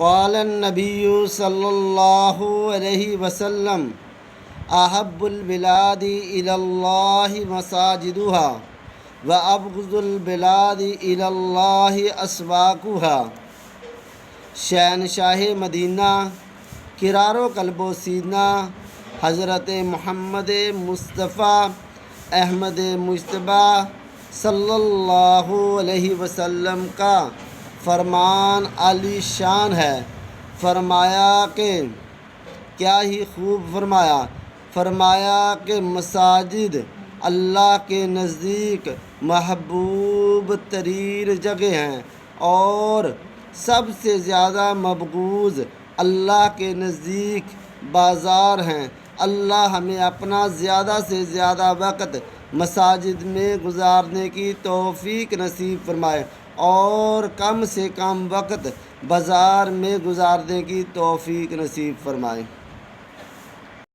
قال النبی صلی اللہ علیہ وسلم احب البلاد الی اللہ مساجدها وابغض البلاد الی اللہ اسواقها۔ شہنشاہ مدینہ کرار و قلب و سینہ حضرت محمد مصطفیٰ احمد مجتبیٰ صلی اللہ علیہ وسلم کا فرمان عالی شان ہے۔ فرمایا کہ کیا ہی خوب فرمایا کہ مساجد اللہ کے نزدیک محبوب ترین جگہ ہیں اور سب سے زیادہ مبغوض اللہ کے نزدیک بازار ہیں۔ اللہ ہمیں اپنا زیادہ سے زیادہ وقت مساجد میں گزارنے کی توفیق نصیب فرمائے اور کم سے کم وقت بازار میں گزارنے کی توفیق نصیب فرمائے۔